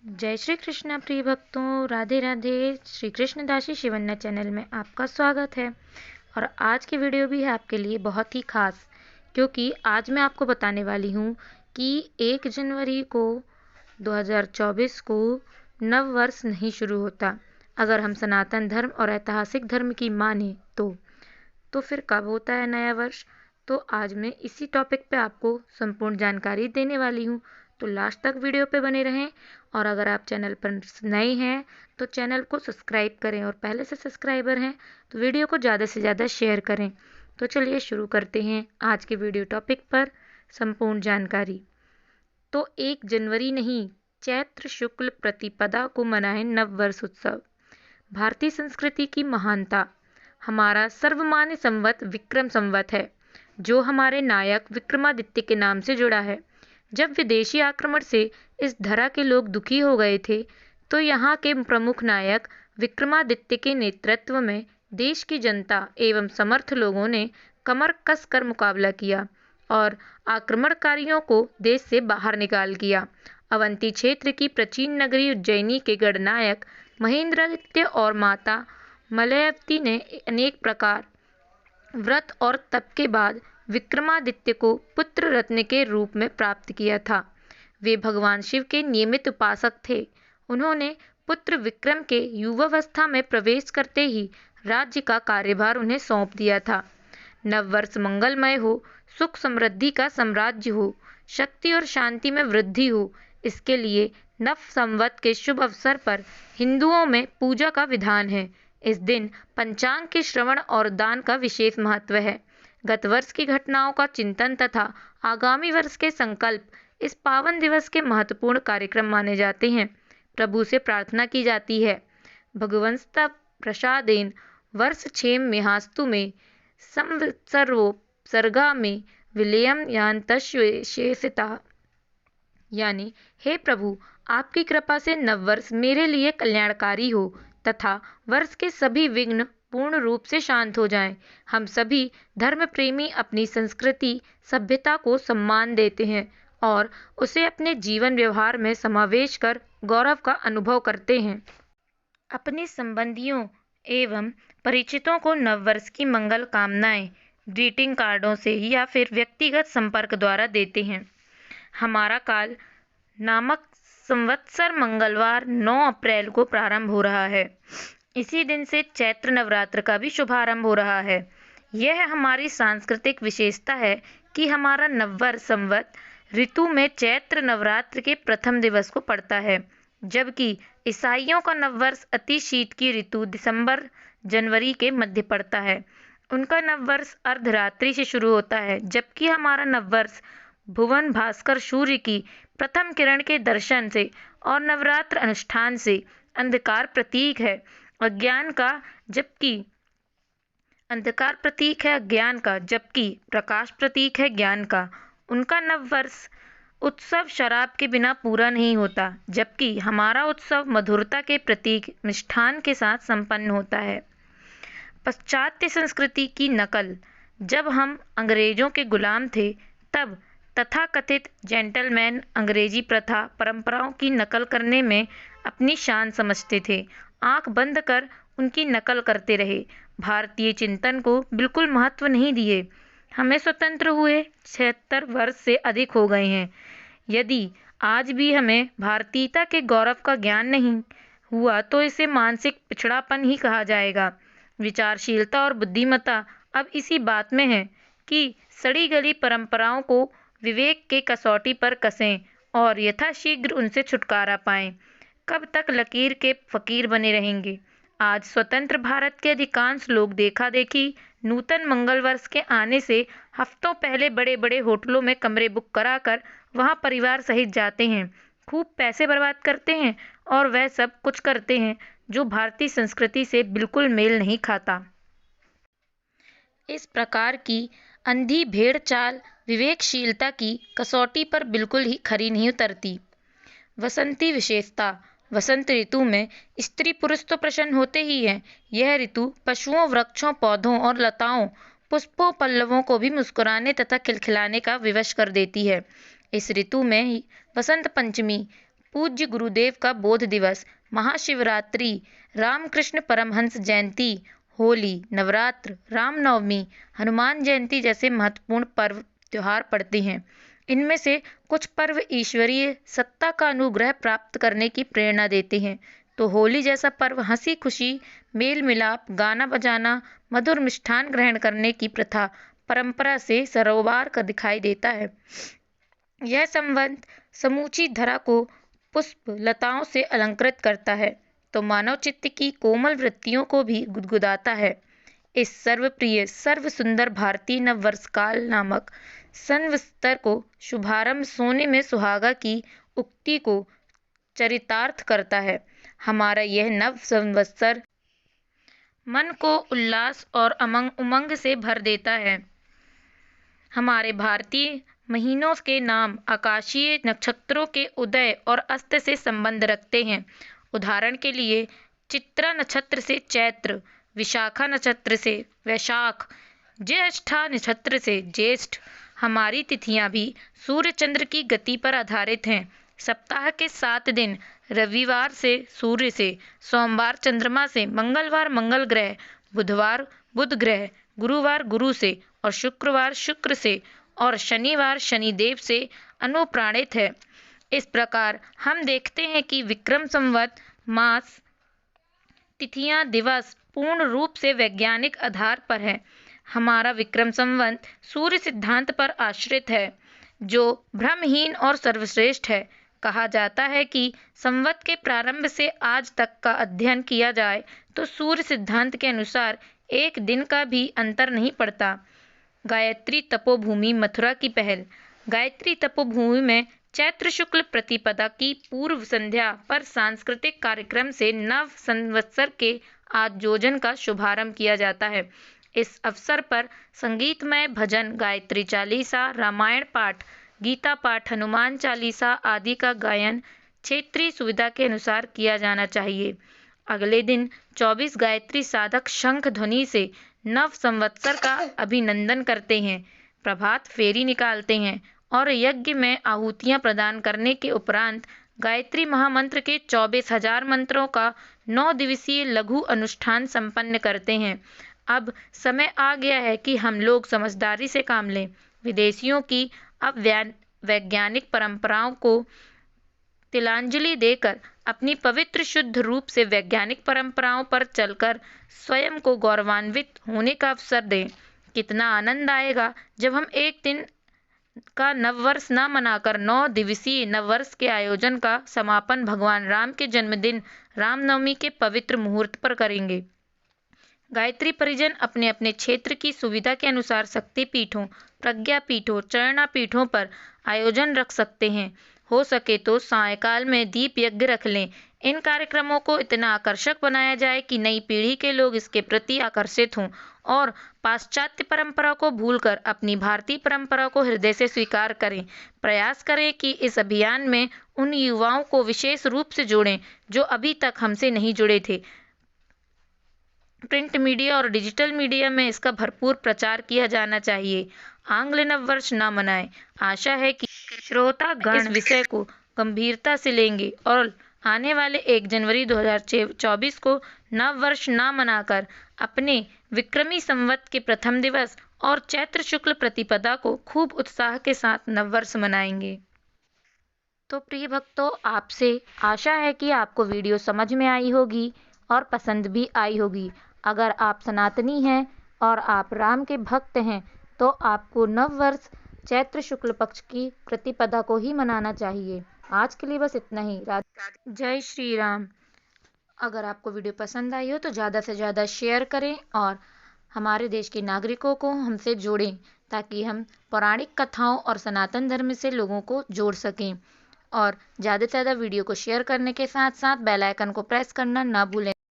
जय श्री कृष्ण प्रिय भक्तों, राधे राधे। श्री कृष्णदासी शिवन्ना चैनल में आपका स्वागत है। और आज की वीडियो भी है आपके लिए बहुत ही खास, क्योंकि आज मैं आपको बताने वाली हूँ कि 1 जनवरी को 2024 को नव वर्ष नहीं शुरू होता। अगर हम सनातन धर्म और ऐतिहासिक धर्म की माने तो फिर कब होता है नया वर्ष। तो आज मैं इसी टॉपिक पे आपको संपूर्ण जानकारी देने वाली हूँ, तो लास्ट तक वीडियो पे बने रहें। और अगर आप चैनल पर नए हैं तो चैनल को सब्सक्राइब करें, और पहले से सब्सक्राइबर हैं तो वीडियो को ज़्यादा से ज़्यादा शेयर करें। तो चलिए शुरू करते हैं आज के वीडियो टॉपिक पर संपूर्ण जानकारी। तो 1 जनवरी नहीं, चैत्र शुक्ल प्रतिपदा को मनाएं नव वर्ष उत्सव। भारतीय संस्कृति की महानता। हमारा सर्वमान्य संवत विक्रम संवत है, जो हमारे नायक विक्रमादित्य के नाम से जुड़ा है। जब विदेशी आक्रमण से इस धरा के लोग दुखी हो गए थे, तो यहाँ के प्रमुख नायक विक्रमादित्य के नेतृत्व में देश की जनता एवं समर्थ लोगों ने कमर कस कर मुकाबला किया और आक्रमणकारियों को देश से बाहर निकाल दिया। अवंती क्षेत्र की प्राचीन नगरी उज्जैनी के गणनायक महेंद्रादित्य और माता मलयावती ने अनेक प्रकार व्रत और तप के बाद विक्रमादित्य को पुत्र रत्न के रूप में प्राप्त किया था। वे भगवान शिव के नियमित उपासक थे। उन्होंने पुत्र विक्रम के युवावस्था में प्रवेश करते ही राज्य का कार्यभार उन्हें सौंप दिया था। नववर्ष मंगलमय हो, सुख समृद्धि का साम्राज्य हो, शक्ति और शांति में वृद्धि हो, इसके लिए नव संवत के शुभ अवसर पर हिंदुओं में पूजा का विधान है। इस दिन पंचांग के श्रवण और दान का विशेष महत्व है। गत वर्ष की घटनाओं का चिंतन तथा आगामी वर्ष के संकल्प इस पावन दिवस के महत्वपूर्ण कार्यक्रम माने जाते हैं। प्रभु से प्रार्थना की जाती है, भगवंस्ता प्रसादेन वर्ष क्षेम मेहास्तु में संवत्सरो सर्गा में विलयम यांतशेषिता। यानी, हे प्रभु, आपकी कृपा से नववर्ष मेरे लिए कल्याणकारी हो तथा वर्ष के सभी विघ्न पूर्ण रूप से शांत हो जाएं। हम सभी धर्म प्रेमी अपनी संस्कृति सभ्यता को सम्मान देते हैं और उसे अपने जीवन व्यवहार में समावेश कर गौरव का अनुभव करते हैं। अपने संबंधियों एवं परिचितों को नववर्ष की मंगल कामनाएं ग्रीटिंग कार्डों से या फिर व्यक्तिगत संपर्क द्वारा देते हैं। हमारा काल नामक संवत्सर मंगलवार 9 अप्रैल को प्रारंभ हो रहा है। इसी दिन से चैत्र नवरात्र का भी शुभारंभ हो रहा है। यह हमारी सांस्कृतिक विशेषता है कि हमारा नववर्ष संवत ऋतु में चैत्र नवरात्र के प्रथम दिवस को पड़ता है, जबकि ईसाइयों का नववर्ष अति शीत की ऋतु दिसंबर जनवरी के मध्य पड़ता है। उनका नववर्ष अर्धरात्रि से शुरू होता है, जबकि हमारा नववर्ष भुवन भास्कर सूर्य की प्रथम किरण के दर्शन से और नवरात्र अनुष्ठान से अंधकार प्रतीक है अज्ञान का, जबकि प्रकाश प्रतीक है ज्ञान का। उनका नववर्ष उत्सव शराब के बिना पूरा नहीं होता, जबकि हमारा उत्सव मधुरता के प्रतीक मिष्ठान के साथ संपन्न होता है। पाश्चात्य संस्कृति की नकल। जब हम अंग्रेजों के गुलाम थे, तब तथाकथित जेंटलमैन अंग्रेजी प्रथा परंपराओं की नकल करने में अपनी शान समझते थे। आंख बंद कर उनकी नकल करते रहे। भारतीय चिंतन को बिल्कुल महत्व नहीं दिए। हमें स्वतंत्र हुए 76 वर्ष से अधिक हो गए हैं। यदि आज भी हमें भारतीयता के गौरव का ज्ञान नहीं हुआ तो इसे मानसिक पिछड़ापन ही कहा जाएगा। विचारशीलता और बुद्धिमत्ता अब इसी बात में है कि सड़ी गली परंपराओं को विवेक के कसौटी पर कसें और यथाशीघ्र उनसे छुटकारा पाएं। कब तक लकीर के फकीर बने रहेंगे? आज स्वतंत्र भारत के अधिकांश लोग देखा देखी नूतन मंगल वर्ष के आने से हफ्तों पहले बड़े बड़े होटलों में कमरे बुक कराकर वहां परिवार सहित जाते हैं, खूब पैसे बर्बाद करते हैं और वह सब कुछ करते हैं जो भारतीय संस्कृति से बिल्कुल मेल नहीं खाता। इस प्रकार की अंधी भेड़ चाल विवेकशीलता की कसौटी पर बिल्कुल ही खरी नहीं उतरती। वसंती विशेषता। वसंत ऋतु में स्त्री पुरुष तो प्रसन्न होते ही हैं, यह ऋतु पशुओं, वृक्षों, पौधों और लताओं, पुष्पों, पल्लवों को भी मुस्कुराने तथा खिलखिलाने का विवश कर देती है। इस ऋतु में ही वसंत पंचमी पूज्य गुरुदेव का बोध दिवस, महाशिवरात्रि, रामकृष्ण परमहंस जयंती, होली, नवरात्र, रामनवमी, हनुमान जयंती जैसे महत्वपूर्ण पर्व त्योहार पड़ते हैं। इनमें से कुछ पर्व ईश्वरीय सत्ता का अनुग्रह प्राप्त करने की प्रेरणा देते हैं, तो होली जैसा पर्व हंसी खुशी, मेल मिलाप, गाना बजाना, मधुर मिष्ठान ग्रहण करने की प्रथा परंपरा से सरोबार का दिखाई देता है। यह संबंध समूची धरा को पुष्प लताओं से अलंकृत करता है, तो मानव चित्त की कोमल वृत्तियों को भी गुदगुदाता है। इस सर्वप्रिय सर्व सुंदर भारतीय नववर्ष काल नामक संवत्सर को शुभारंभ सोने में सुहागा की उक्ति को चरितार्थ करता है। हमारा यह नव संवत्सर मन को उल्लास और उमंग से भर देता है। हमारे भारतीय महीनों के नाम आकाशीय नक्षत्रों के उदय और अस्त से संबंध रखते हैं। उदाहरण के लिए चित्रा नक्षत्र से चैत्र, विशाखा नक्षत्र से वैशाख, ज्येष्ठा नक्षत्र से ज्येष्ठ। हमारी तिथियां भी सूर्य चंद्र की गति पर आधारित हैं। सप्ताह के 7 दिन रविवार से सूर्य से, सोमवार चंद्रमा से, मंगलवार मंगल ग्रह, बुधवार बुध ग्रह, गुरुवार गुरु से और शुक्रवार शुक्र से और शनिवार शनिदेव से अनुप्राणित है। इस प्रकार हम देखते हैं कि विक्रम संवत, मास, तिथियां, दिवस पूर्ण रूप से वैज्ञानिक आधार पर है। हमारा विक्रम संवत सूर्य सिद्धांत पर आश्रित है, जो भ्रमहीन और सर्वश्रेष्ठ है। कहा जाता है कि संवत के प्रारंभ से आज तक का अध्ययन किया जाए तो सूर्य सिद्धांत के अनुसार एक दिन का भी अंतर नहीं पड़ता। गायत्री तपोभूमि मथुरा की पहल। गायत्री तपोभूमि में चैत्र शुक्ल प्रतिपदा की पूर्व संध्या पर सांस्कृतिक कार्यक्रम से नव संवत्सर के आयोजन का शुभारंभ किया जाता है। इस अवसर पर संगीतमय भजन, गायत्री चालीसा, रामायण पाठ, गीता पाठ, हनुमान चालीसा आदि का गायन क्षेत्रीय सुविधा के अनुसार किया जाना चाहिए। अगले दिन 24 गायत्री साधक शंख ध्वनि से नव संवत्सर का अभिनंदन करते हैं, प्रभात फेरी निकालते हैं और यज्ञ में आहुतियां प्रदान करने के उपरांत गायत्री महामंत्र के 24,000 मंत्रों का 9 दिवसीय लघु अनुष्ठान संपन्न करते हैं। अब समय आ गया है कि हम लोग समझदारी से काम लें। विदेशियों की अब वैज्ञानिक परंपराओं को तिलांजलि देकर अपनी पवित्र शुद्ध रूप से वैज्ञानिक परंपराओं पर चलकर स्वयं को गौरवान्वित होने का अवसर दें। कितना आनंद आएगा जब हम एक दिन का नववर्ष न मनाकर 9 दिवसीय नववर्ष के आयोजन का समापन भगवान राम के जन्मदिन रामनवमी के पवित्र मुहूर्त पर करेंगे। गायत्री परिजन अपने अपने क्षेत्र की सुविधा के अनुसार शक्ति पीठों, प्रज्ञा पीठों, चरणा पीठों पर आयोजन रख सकते हैं। हो सके तो सायंकाल में दीप यज्ञ रख लें। इन कार्यक्रमों को इतना आकर्षक बनाया जाए कि नई पीढ़ी के लोग इसके प्रति आकर्षित हों और पाश्चात्य परंपरा को भूलकर अपनी भारतीय परंपरा को हृदय से स्वीकार करें। प्रयास करें कि इस अभियान में उन युवाओं को विशेष रूप से जोड़ें जो अभी तक हमसे नहीं जुड़े थे। प्रिंट मीडिया और डिजिटल मीडिया में इसका भरपूर प्रचार किया जाना चाहिए। आंग्ल नववर्ष न मनाएं। आशा है कि श्रोतागण इस विषय को गंभीरता से लेंगे और आने वाले 1 जनवरी 2024 को नववर्ष न मनाकर अपने विक्रमी संवत के प्रथम दिवस और चैत्र शुक्ल प्रतिपदा को खूब उत्साह के साथ नववर्ष मनाएंगे। तो प्रिय भक्तों, आपसे आशा है कि आपको वीडियो समझ में आई होगी और पसंद भी आई होगी। अगर आप सनातनी हैं और आप राम के भक्त हैं तो आपको नववर्ष चैत्र शुक्ल पक्ष की प्रतिपदा को ही मनाना चाहिए। आज के लिए बस इतना ही। जय श्री राम। अगर आपको वीडियो पसंद आई हो तो ज़्यादा से ज़्यादा शेयर करें और हमारे देश के नागरिकों को हमसे जोड़ें ताकि हम पौराणिक कथाओं और सनातन धर्म से लोगों को जोड़ सकें। और ज़्यादा से ज़्यादा वीडियो को शेयर करने के साथ साथ बेल आइकन को प्रेस करना ना भूलें।